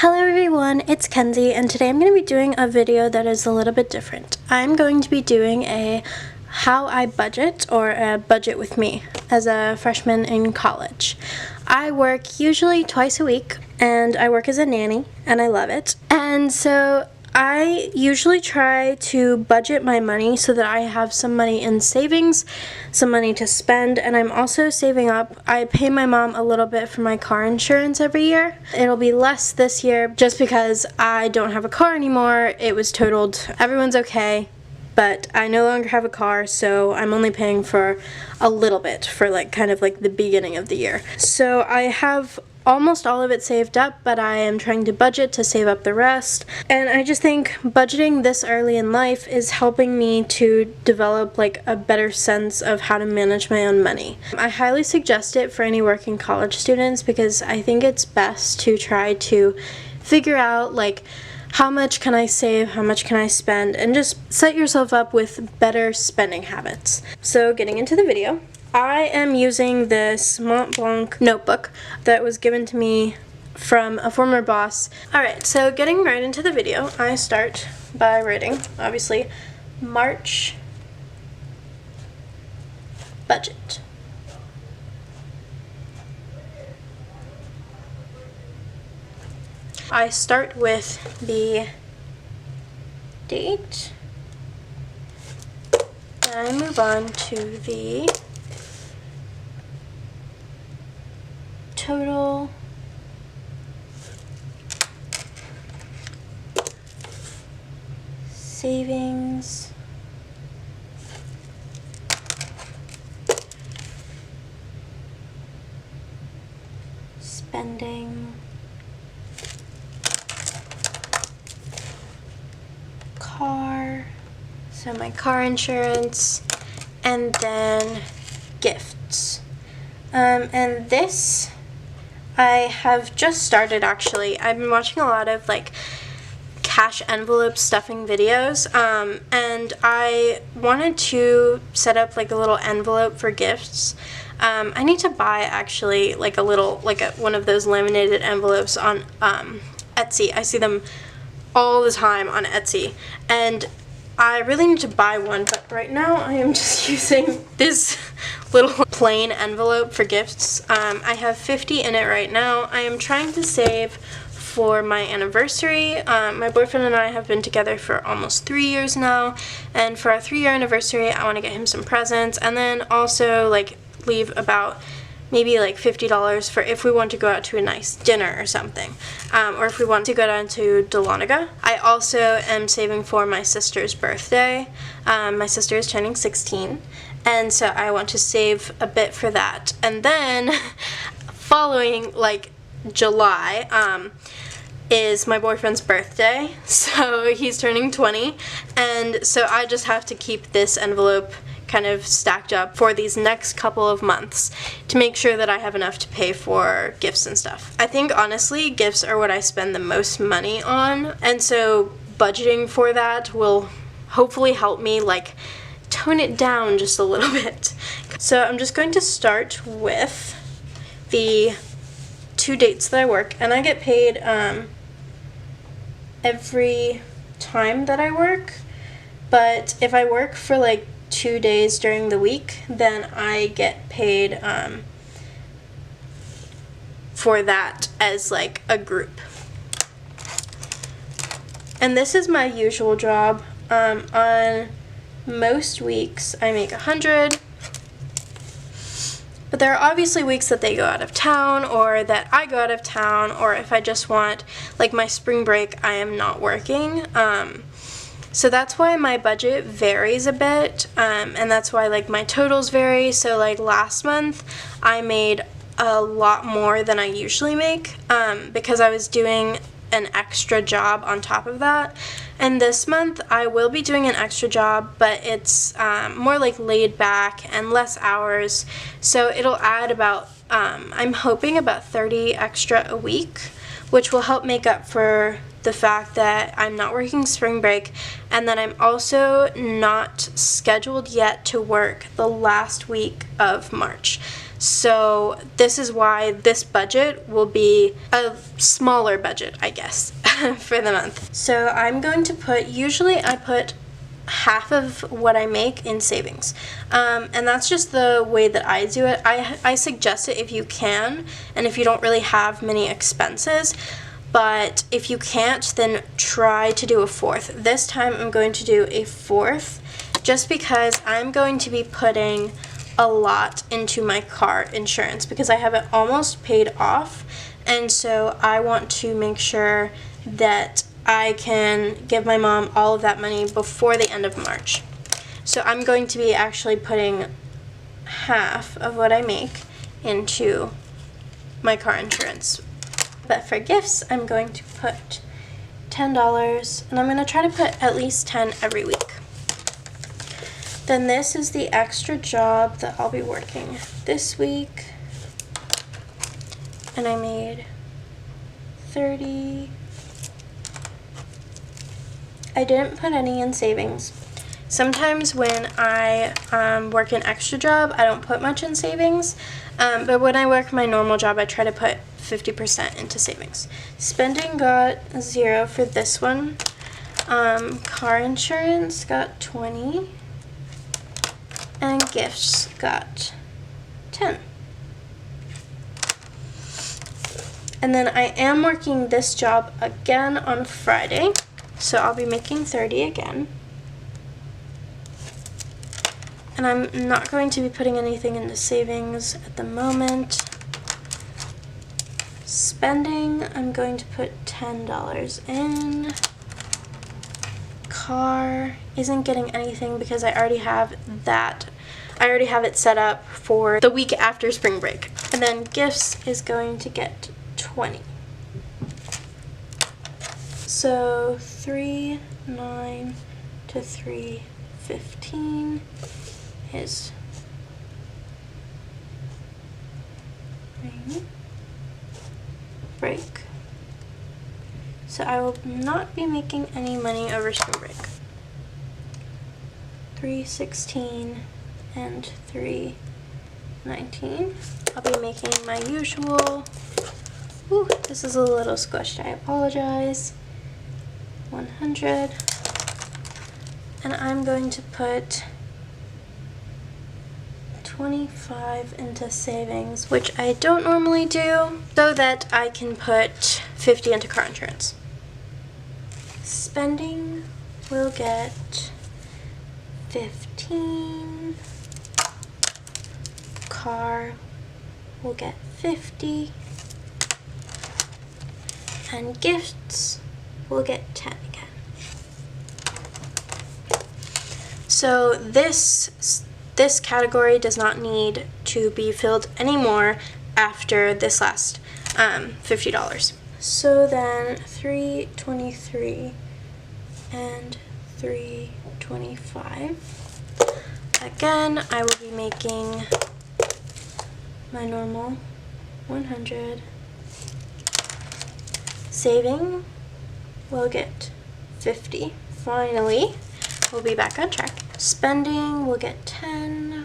Hello everyone, it's Kenzie, and today I'm going to be doing a video that is a little bit different. I'm going to be doing a how I budget, or a budget with me, as a freshman in college. I work usually twice a week, and I work as a nanny, and I love it. And so I usually try to budget my money so that I have some money in savings, some money to spend, and I'm also saving up. I pay my mom a little bit for my car insurance every year. It'll be less this year just because I don't have a car anymore. It was totaled. Everyone's okay, but I no longer have a car, so I'm only paying for a little bit for kind of the beginning of the year. So I have almost all of it saved up, but I am trying to budget to save up the rest. And I just think budgeting this early in life is helping me to develop a better sense of how to manage my own money. I highly suggest it for any working college students because I think it's best to try to figure out how much can I save, how much can I spend, and just set yourself up with better spending habits. So getting into the video, I am using this Mont Blanc notebook that was given to me from a former boss. Alright, so getting right into the video, I start by writing, obviously, March budget. I start with the date, and I move on to the total, savings, spending, car, so my car insurance, and then gifts. And this I have just started actually. I've been watching a lot of cash envelope stuffing videos, and I wanted to set up a little envelope for gifts. I need to buy actually a little one of those laminated envelopes on Etsy. I see them all the time on Etsy, and I really need to buy one, but right now I am just using this little plain envelope for gifts. I have 50 in it right now. I am trying to save for my anniversary. My boyfriend and I have been together for almost 3 years now, and for our 3-year anniversary I want to get him some presents, and then also leave about maybe $50 for if we want to go out to a nice dinner or something, or if we want to go down to Dahlonega. I also am saving for my sister's birthday. My sister is turning 16, and so I want to save a bit for that. And then following July is my boyfriend's birthday, so he's turning 20, and so I just have to keep this envelope kind of stacked up for these next couple of months to make sure that I have enough to pay for gifts and stuff. I think honestly gifts are what I spend the most money on, and so budgeting for that will hopefully help me tone it down just a little bit. So I'm just going to start with the 2 dates that I work, and I get paid every time that I work, but if I work for 2 days during the week, then I get paid for that as a group. And this is my usual job. On most weeks I make 100, but there are obviously weeks that they go out of town, or that I go out of town, or if I just want my spring break I am not working. So that's why my budget varies a bit, and that's why my totals vary. So last month I made a lot more than I usually make, because I was doing an extra job on top of that. And this month I will be doing an extra job, but it's more laid back and less hours, so it'll add about I'm hoping about 30 extra a week, which will help make up for the fact that I'm not working spring break, and then I'm also not scheduled yet to work the last week of March. So this is why this budget will be a smaller budget, I guess, for the month. So I'm going to put, usually I put half of what I make in savings, and that's just the way that I do it. I suggest it if you can, and if you don't really have many expenses, but if you can't, then try to do a fourth. This time I'm going to do a fourth just because I'm going to be putting a lot into my car insurance because I have it almost paid off, and so I want to make sure that I can give my mom all of that money before the end of March. So I'm going to be actually putting half of what I make into my car insurance. But for gifts, I'm going to put $10, and I'm going to try to put at least 10 every week. Then this is the extra job that I'll be working this week, and I made 30. I didn't put any in savings. Sometimes when I work an extra job, I don't put much in savings, but when I work my normal job, I try to put 50% into savings. Spending got 0 for this one. Car insurance got 20, and gifts got 10. And then I am working this job again on Friday. So I'll be making 30 again. And I'm not going to be putting anything into savings at the moment. Spending, I'm going to put $10 in. Car isn't getting anything because I already have that. I already have it set up for the week after spring break. And then gifts is going to get 20. So 3.9 to 3.15 is break. So I will not be making any money over spring break. 3.16 and 3.19. I'll be making my usual. Ooh, this is a little squished, I apologize. 100, and I'm going to put 25 into savings, which I don't normally do, so that I can put 50 into car insurance. Spending will get 15, car will get 50, and gifts will get 10 again. So this category does not need to be filled anymore after this last $50. So then 3.23 and 3.25. Again, I will be making my normal 100. Saving will get 50. Finally, we'll be back on track. Spending will get 10.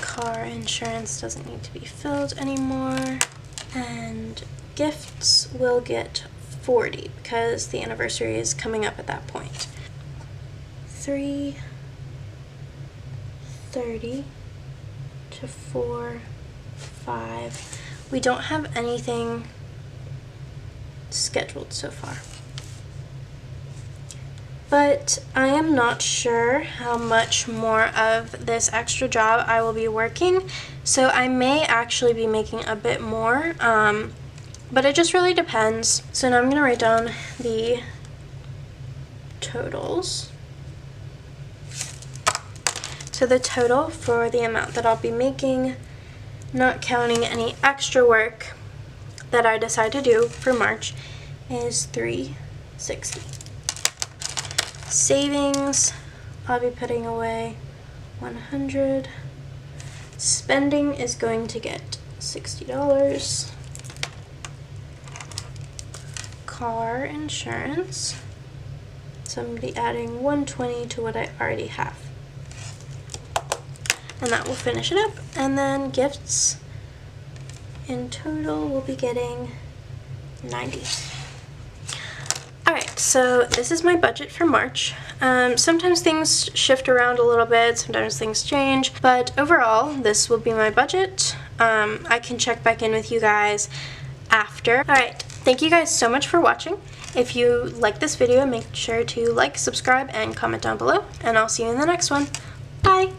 Car insurance doesn't need to be filled anymore. And gifts will get 40 because the anniversary is coming up at that point. 3.30 to 4.5. We don't have anything scheduled so far. But I am not sure how much more of this extra job I will be working, so I may actually be making a bit more, but it just really depends. So now I'm going to write down the totals. So the total for the amount that I'll be making, not counting any extra work that I decide to do for March, is $360. Savings, I'll be putting away 100. Spending is going to get $60. Car insurance, so I'm going to be adding 120 to what I already have. and that will finish it up. And then gifts, in total, we'll be getting 90. Alright, so this is my budget for March. Sometimes things shift around a little bit, sometimes things change, but overall, this will be my budget. I can check back in with you guys after. Alright, thank you guys so much for watching. If you like this video, make sure to like, subscribe, and comment down below, and I'll see you in the next one. Bye!